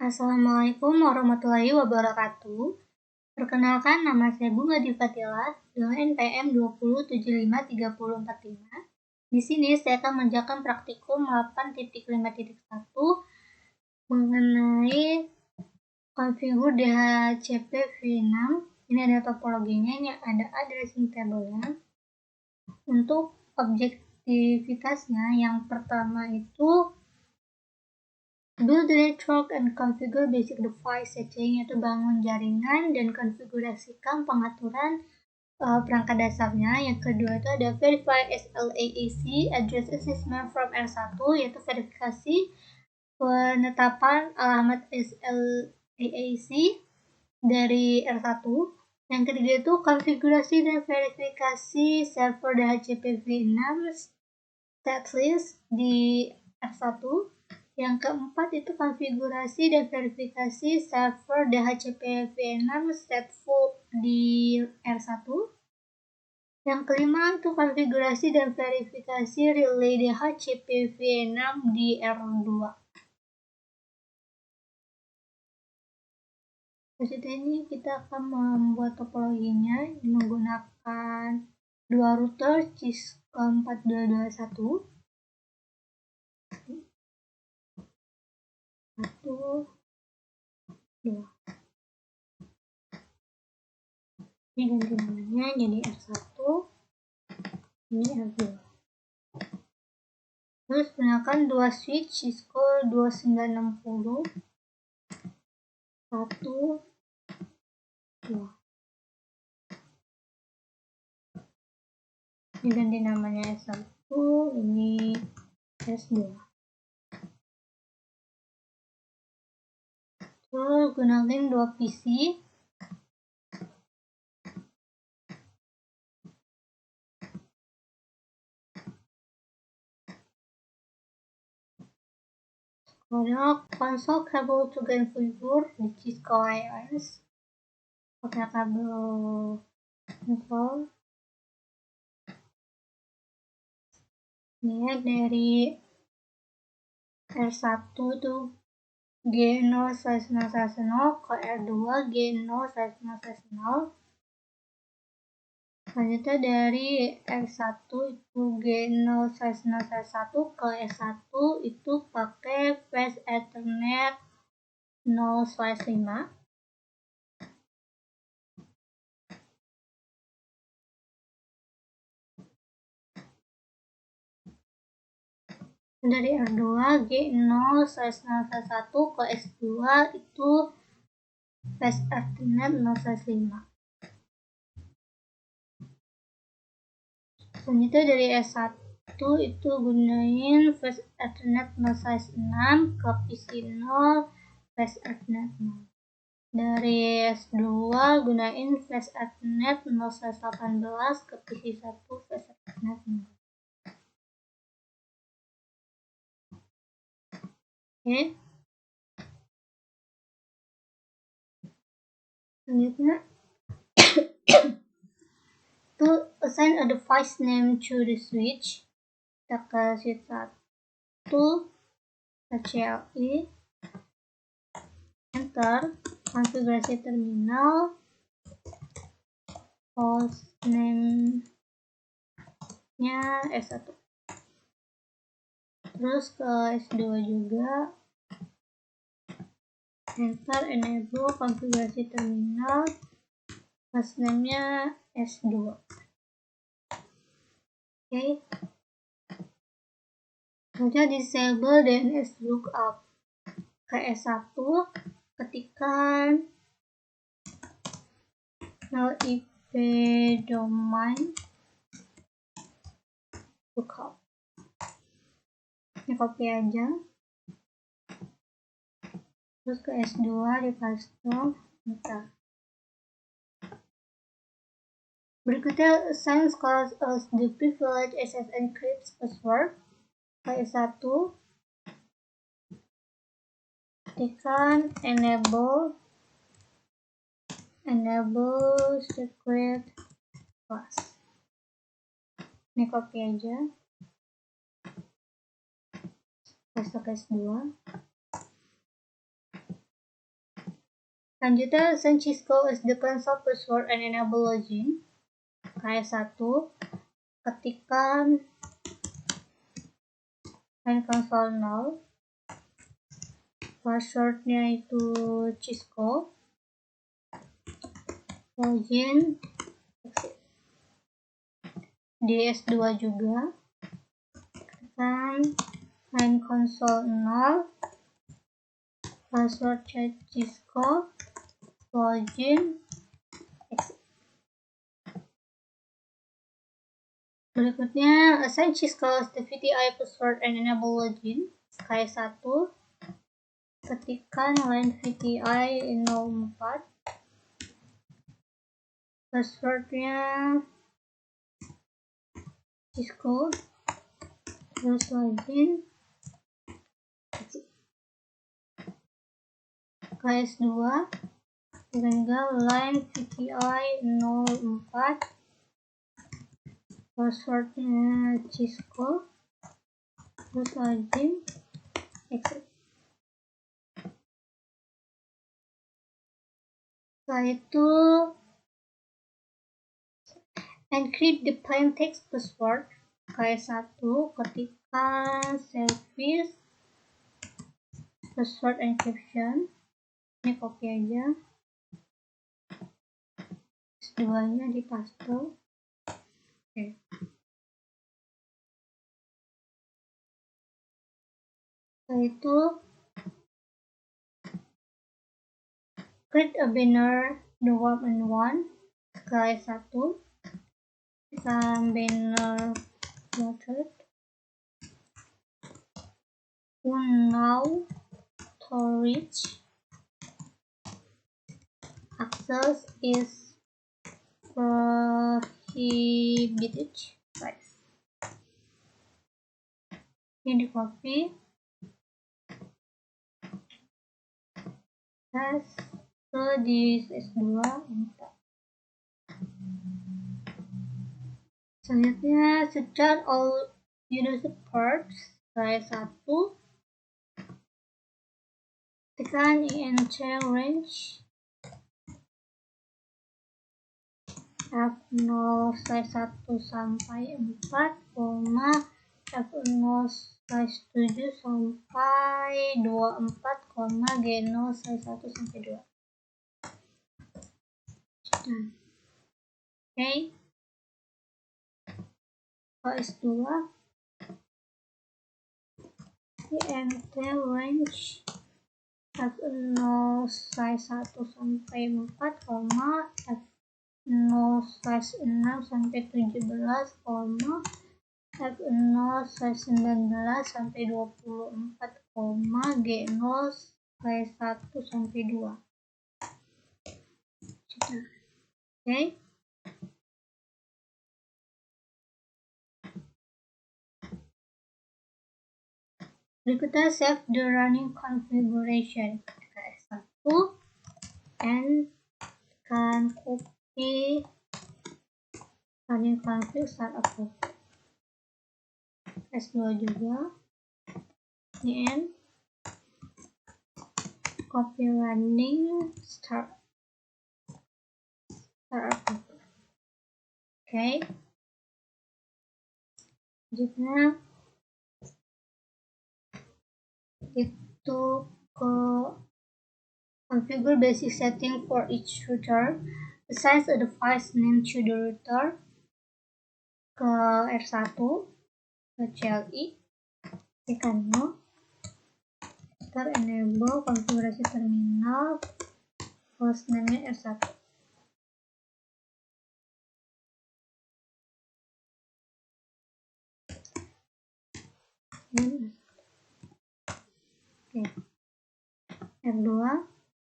Assalamualaikum warahmatullahi wabarakatuh. Perkenalkan, nama saya Bunga Difatila dengan NPM 20753045. Di sini saya akan mengerjakan praktikum 8.5.1 mengenai konfigur DHCP V6. Ini ada topologinya, ini ada addressing table-nya. Untuk objektivitasnya, yang pertama itu build the network and configure basic device setting, yaitu bangun jaringan dan konfigurasikan pengaturan perangkat dasarnya. Yang kedua itu ada verify SLAAC address assessment from R1, yaitu verifikasi penetapan alamat SLAAC dari R1. Yang ketiga itu konfigurasi dan verifikasi server DHCP V6 setlist di R1. Yang keempat itu konfigurasi dan verifikasi server DHCP V6 stateful di R1. Yang kelima itu konfigurasi dan verifikasi relay DHCP V6 di R2. Selanjutnya ini kita akan membuat topologinya menggunakan dua router Cisco 4221. Ini ganti namanya jadi R1, ini R2. Terus gunakan dua switch Cisco 2960, 1, 2. Ini ganti namanya S1, ini S2. Terus gunakan dua PC. Kemudian konsol kabel to configure di Cisco iOS pakai kabel info. Ini dari R1 itu G0/0/0 ke R2 G0/0/0. Selanjutnya dari R1 itu G0/0/1 ke S1 itu pakai Fast Ethernet 0/5. Dari R2 G0/0/1 ke S2 itu Fast Ethernet 0/5. Selanjutnya dari S1 itu gunain Fast Ethernet 0/6 ke PC0 Fast Ethernet 0. Dari S2 gunain Fast Ethernet 0/18 ke PC1 Fast Ethernet 0. Oke. Selanjutnya to assign a device name to the switch, kita ke switch 1, CLI, enter, konfigurasi terminal, host name-nya S1. Terus ke S2 juga, enter, enable, konfigurasi terminal, host name-nya S2. Oke. Kemudian disable DNS lookup. Ke S1 ketikkan null IP domain lookup. Ini copy aja. Terus ke S2 di paste, enter. Berikutnya assign scores as the privilege SS encrypt password. Ke S1 ketikkan enable secret class. Ini copy aja, paste ke S2. Selanjutnya, send Cisco as the console password and enable login. KS1, ketikkan main console 0, passwordnya itu Cisco, login, exit. DS2 juga, tekan main console 0, password Cisco, login, exit. Berikutnya, assign Cisco as the VTI password and enable login. KS1, ketikkan line VTI 04, passwordnya Cisco, terus login, KS2, tinggal line VTI 04, passwordnya Cisco, terus login, exit. Setelah itu encrypt the plain text password. KS1, ketikkan service password encryption, ini copy aja, S2 nya di paste. Oke. Setelah itu create a banner the one-on-one. KS1, banner water now to reach access is prohibited. Right. Ini di copy, paste ke di S2. Selanjutnya start all user ports. KS1, tekan int range F0/1 sampai 4, F0/7 sampai 24, G0/1 sampai 2. Oke. KS2, int range F0/1 sampai 4, F0/6 sampai 17, F0/19 sampai 24, G0/1 sampai 2. Oke. Berikutnya save the running configuration. KS1 and tekan copy running config startup. S2 juga, and copy running startup. Oke. Selanjutnya itu ke configure basic setting for each router, assign a device name to the router. Ke R1, ke CLI, tekan no, enable konfigurasi terminal, hostname-nya R1. Oke. R2,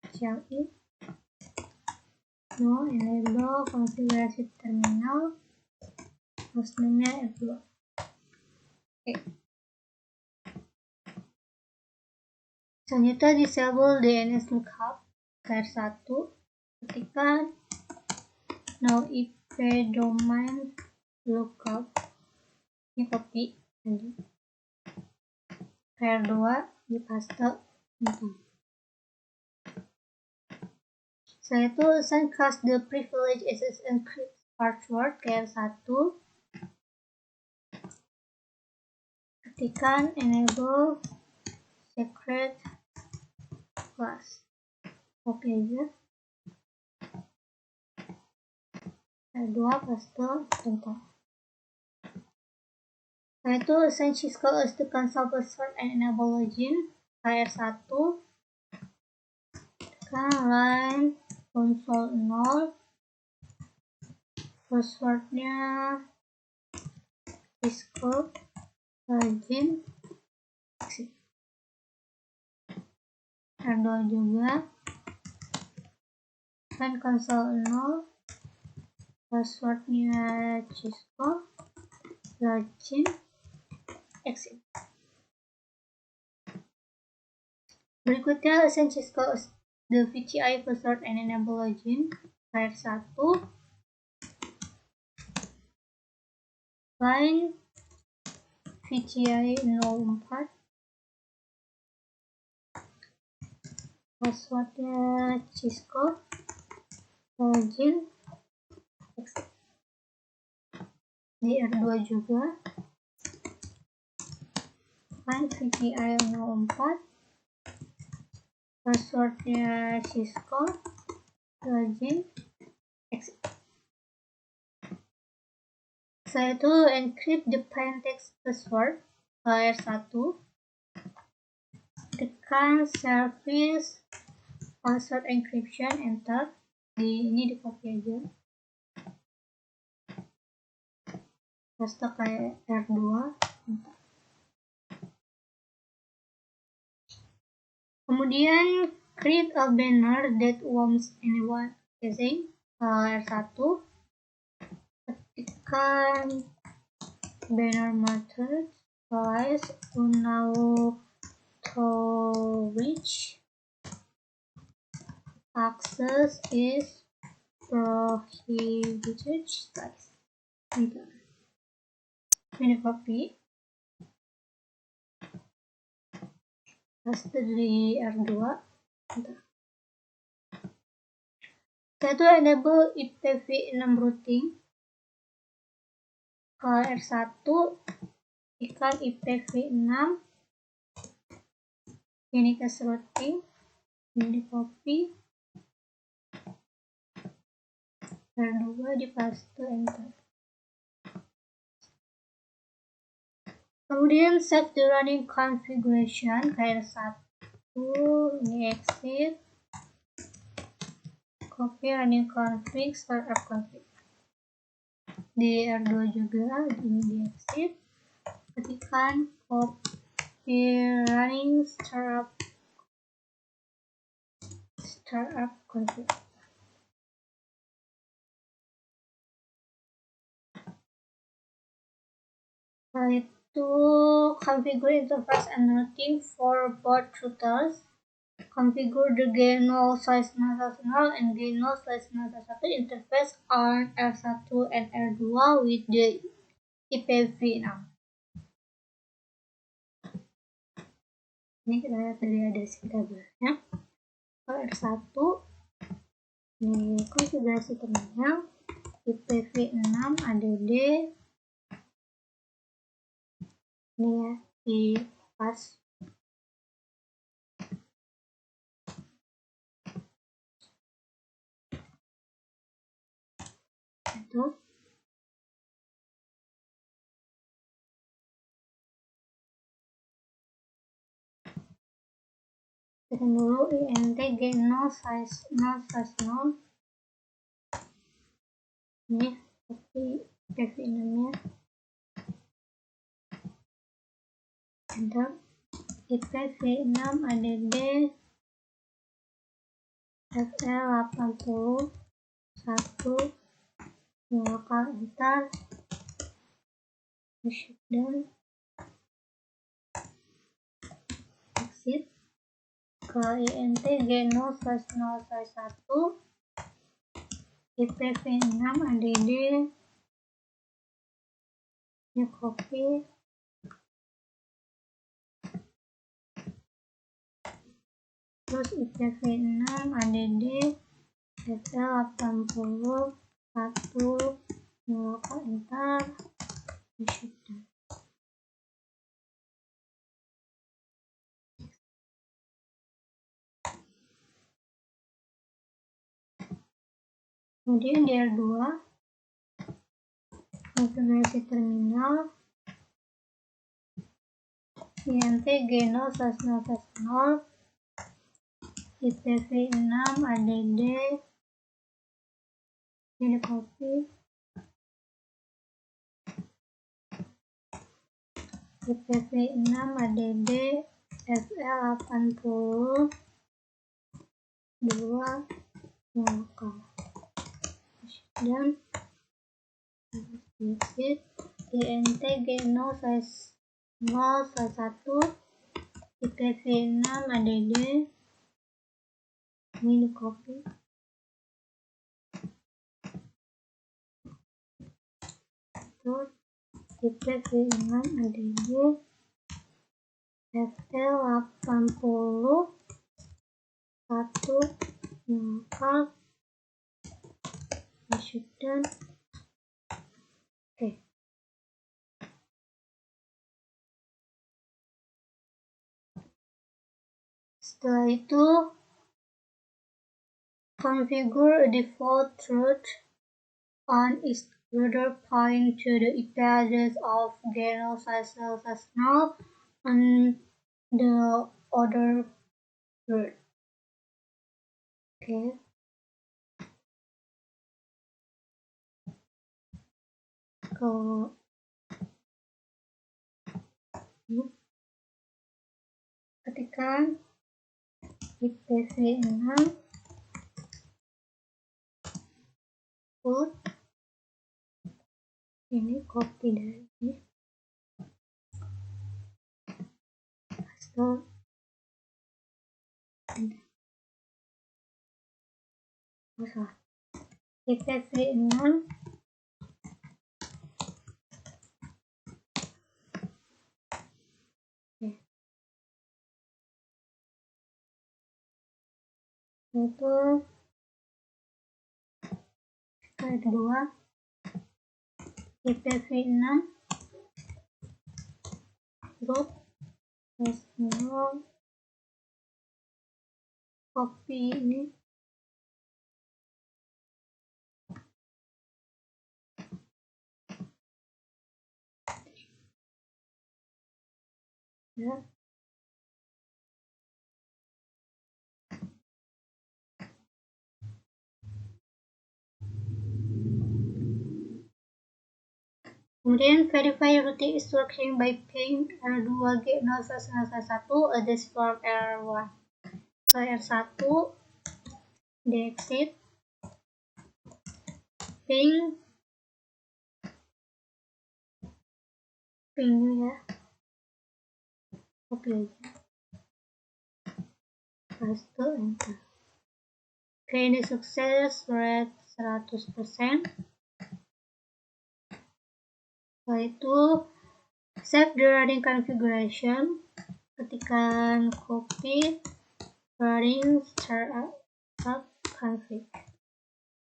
CLI, no, enable konfigurasi terminal, hostname-nya R2. Oke. Selanjutnya disable DNS lookup. KR1, ketikkan no IP domain lookup, ini copy tadi. KR2 di paste. Saya itu assign class the privilege access encrypt password KR1. Ketikkan enable secret class. Oke aja. R2 paste enter. Saya itu assign Cisco as the console password and enable login KR1. Tekan line console 0, passwordnya Cisco, login, exit. R2 juga, kan console 0, passwordnya Cisco, login, exit. Berikutnya assign Cisco as the VCI password and enable login KR1. Line VCI 04, passwordnya Cisco, login, exit. Di R2 juga, line VCI 04, passwordnya Cisco, login, exit. Saya itu encrypt the plain text password KR1. Tekan service password encryption, enter. Ini di copy aja, paste kayak R2, enter. Kemudian create a banner that warns anyone accessing R1. Ketikkan banner method slash unknown to which access is prohibited slash. Ini copy, paste di R2, enter. Saya itu enable IPv6 routing KR1, ikan IPv6 ini ke routing, ini di copy, R2 di paste, enter. Kemudian save the running configuration KR1, ini exit, copy running config, startup config. Di R2 juga, ini di exit, ketikkan copy running startup config. Setelah itu configure interface and routing for both routers. Configure the GNOL /0 and GNOL /0 interface on R1 and R2 with the IPv6. Ini kita lihat dari adres tabelnya. R1 ini konfigurasi terminal IPv6 ADD, ini ya di pas. Itu tekan dulu int GNOL /0/0. Ini copy IPv6 nya, enter. IPv6 ADD FL80 1 lokal, enter. Shutdown, exit, ke int GNOL /0/1 IPv6 ADD, ini copy, terus IPv6 ADD FL 80 1 nyalakan enter, shutdown. Kemudian DR2 konfigurasi terminal INT G0/0/0 IPv6 ADD ini copy IPv6 ADD FL 80 2 nyalakan dan visit INT G0/0/1 IPv6 ADD ini di copy terus IPv6 ADD FL 80 1 nyalakan shutdown. Oke. Setelah itu configure a default route on extruder point to the IP address of G0/0/0 on the other route. Oke. Ketikkan IPv6 put ini copy dari ini paste IPv6 itu kedua IPv6 root S0 copy ini ya. Kemudian verify routing instruction by ping R2 G0/0/1 address from R1 ke R1 di exit ping ya copy aja paste enter. Oke, ini sukses rate 100%. Setelah itu save the running configuration, ketikkan copy running startup config.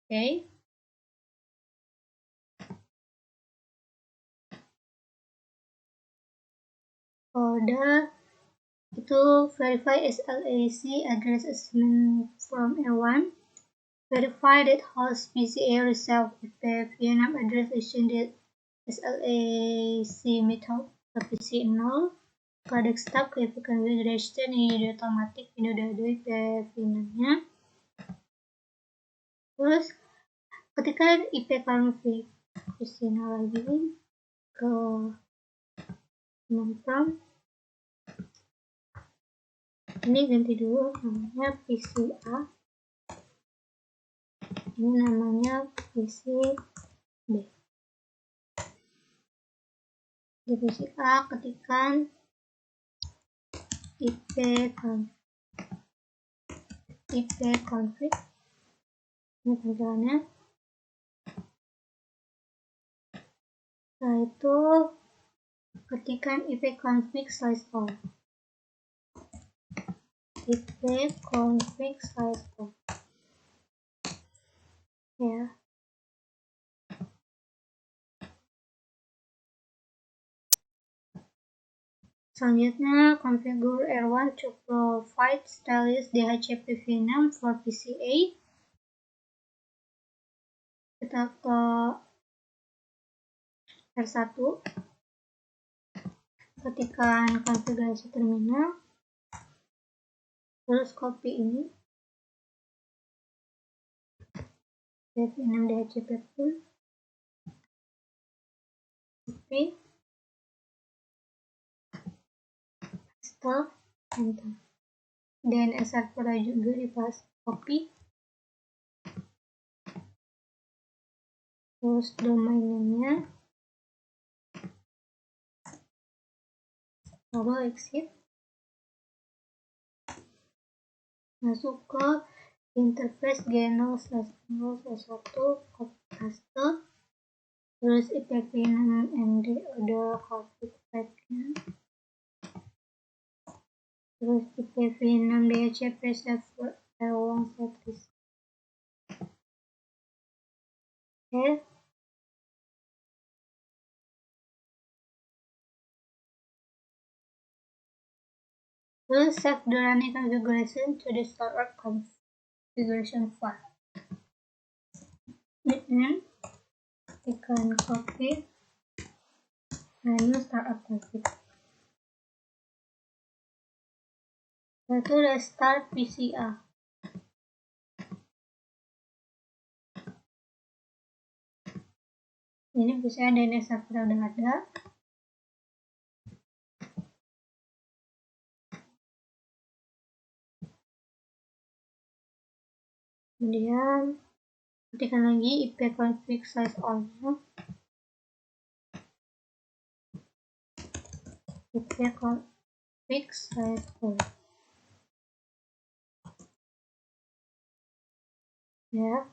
Oke. Udah itu verify SLAC address assignment from R1, verify that host PCA receive IPv6 address assigned SLAC method ke PC0 ke desktop ke IP configuration ini otomatis ini udah ada IPv6 nya. Terus ketika IP config PC0 lagi ke prompt ini ganti dulu namanya PCA, ini namanya PCB. Di PCA ketikkan IP config ini tampilannya. Setelah itu ketikkan IP config /all IP config /all ya. Selanjutnya, configure R1 to provide stylus DHCP-v6 for PCA. Kita ke R1, ketikkan konfigurasi terminal, terus copy ini, v6 DHCP pun, copy, paste, enter. DNS server juga dipaste, copy, terus domain name-nya, lalu exit, masuk ke interface g0/0/1, copy paste, terus IPv6 MD udah config flag-nya, terus IPv6 DHCP server R1 service. Oke. Terus save the running configuration to the startup configuration file. Then tekan copy menu startup config. Lalu restart PCA. Ini biasanya DNS server udah ada. Kemudian ketikkan lagi ipconfig size all-nya. Ipconfig size all. Ya.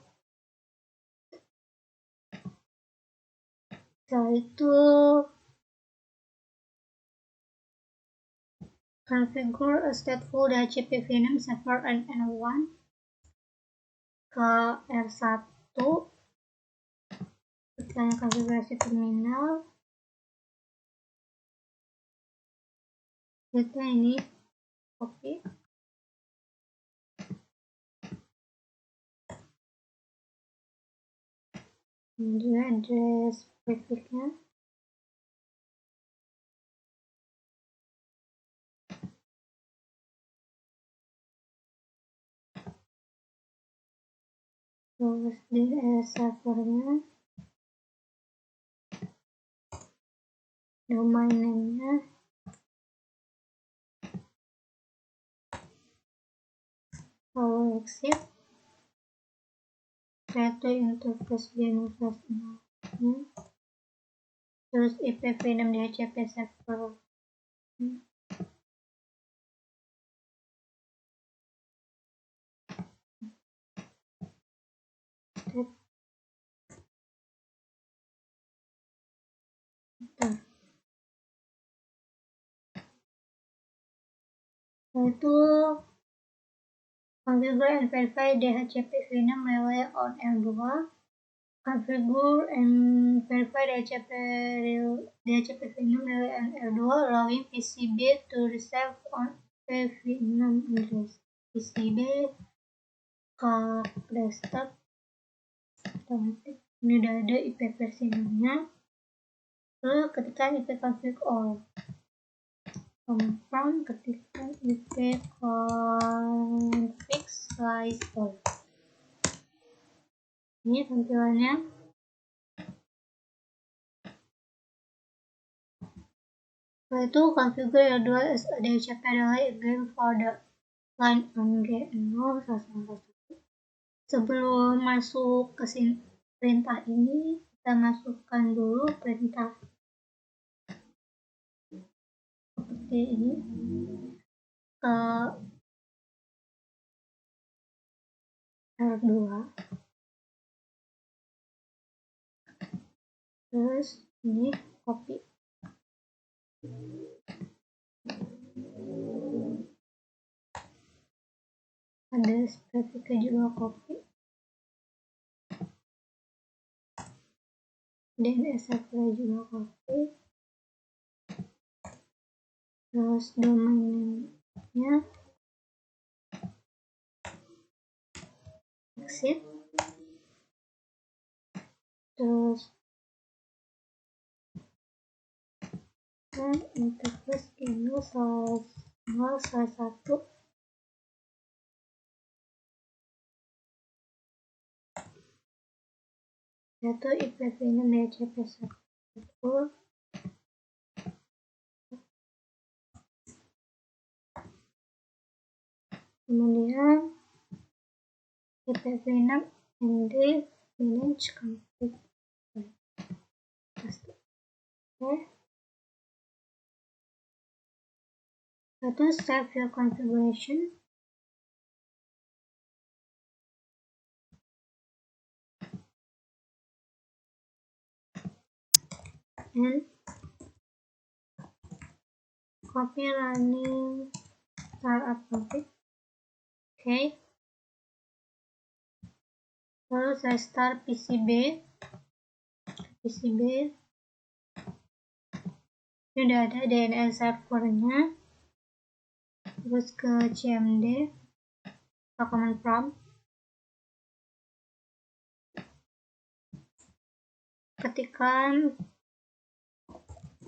Setelah itu configure a stateful DHCP-v6 server and R1 ke R1, tekan konfigurasi terminal. Kita ini copy, kemudian address prefix-nya, terus DNS servernya, domain name-nya, lalu exit, create interface g0/0, terus IPv6 DHCP server. Itu configure and verify DHCP-v6 relay on R2, configure and verify DHCP-v6 relay on R2, allowing PCB to receive on v6 address. PCB ke desktop otomatis. Ini udah ada IP versi 6-nya. Lalu ketikkan ipconfig all. Confirm, ketikkan ipconfig size all. Ini tampilannya. Setelah itu configure R2 as a DHCP relay again for the line on G0/1. Sebelum masuk ke perintah ini, kita masukkan dulu perintah seperti ini ke R2. Terus ini copy. Ada prefixnya juga copy. DNS server juga copy, terus domainnya exit, terus interface ini salah satu yaitu IPv6 DHCP1. Kemudian IPv6 ND manage config. Oke. Lalu save your configuration. And copy running startup config. Oke. Lalu saya start PCB. Ini udah ada DNS servernya. Terus ke cmd atau command prompt, ketikkan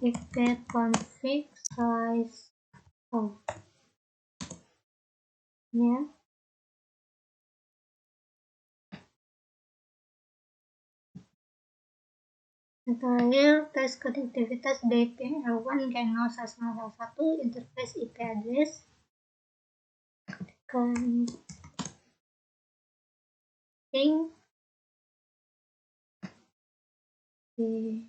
ipconfig size ya. Yang terakhir, tes konektivitas DPR1 gen 0.1 interface IP address. Ketikkan ping di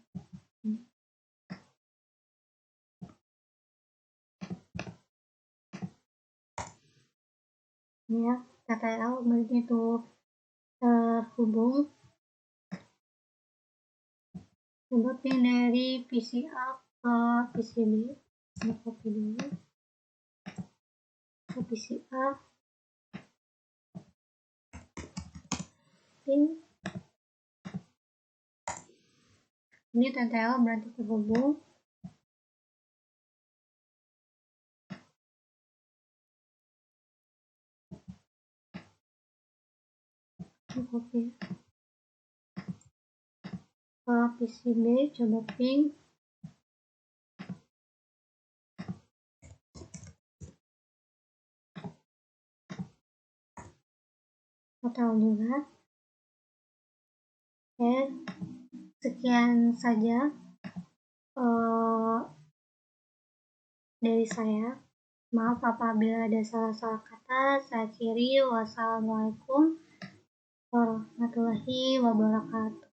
ya, TTL begitu terhubung. Coba ping dari PCA ke PCB. Ini copy dulu ke PCA, ping. Ini TTL berarti terhubung. Copy ke PCB, coba ping. Total juga. Oke, sekian saja dari saya. Maaf apabila ada salah-salah kata. Saya akhiri. Wassalamualaikum warahmatullahi wabarakatuh.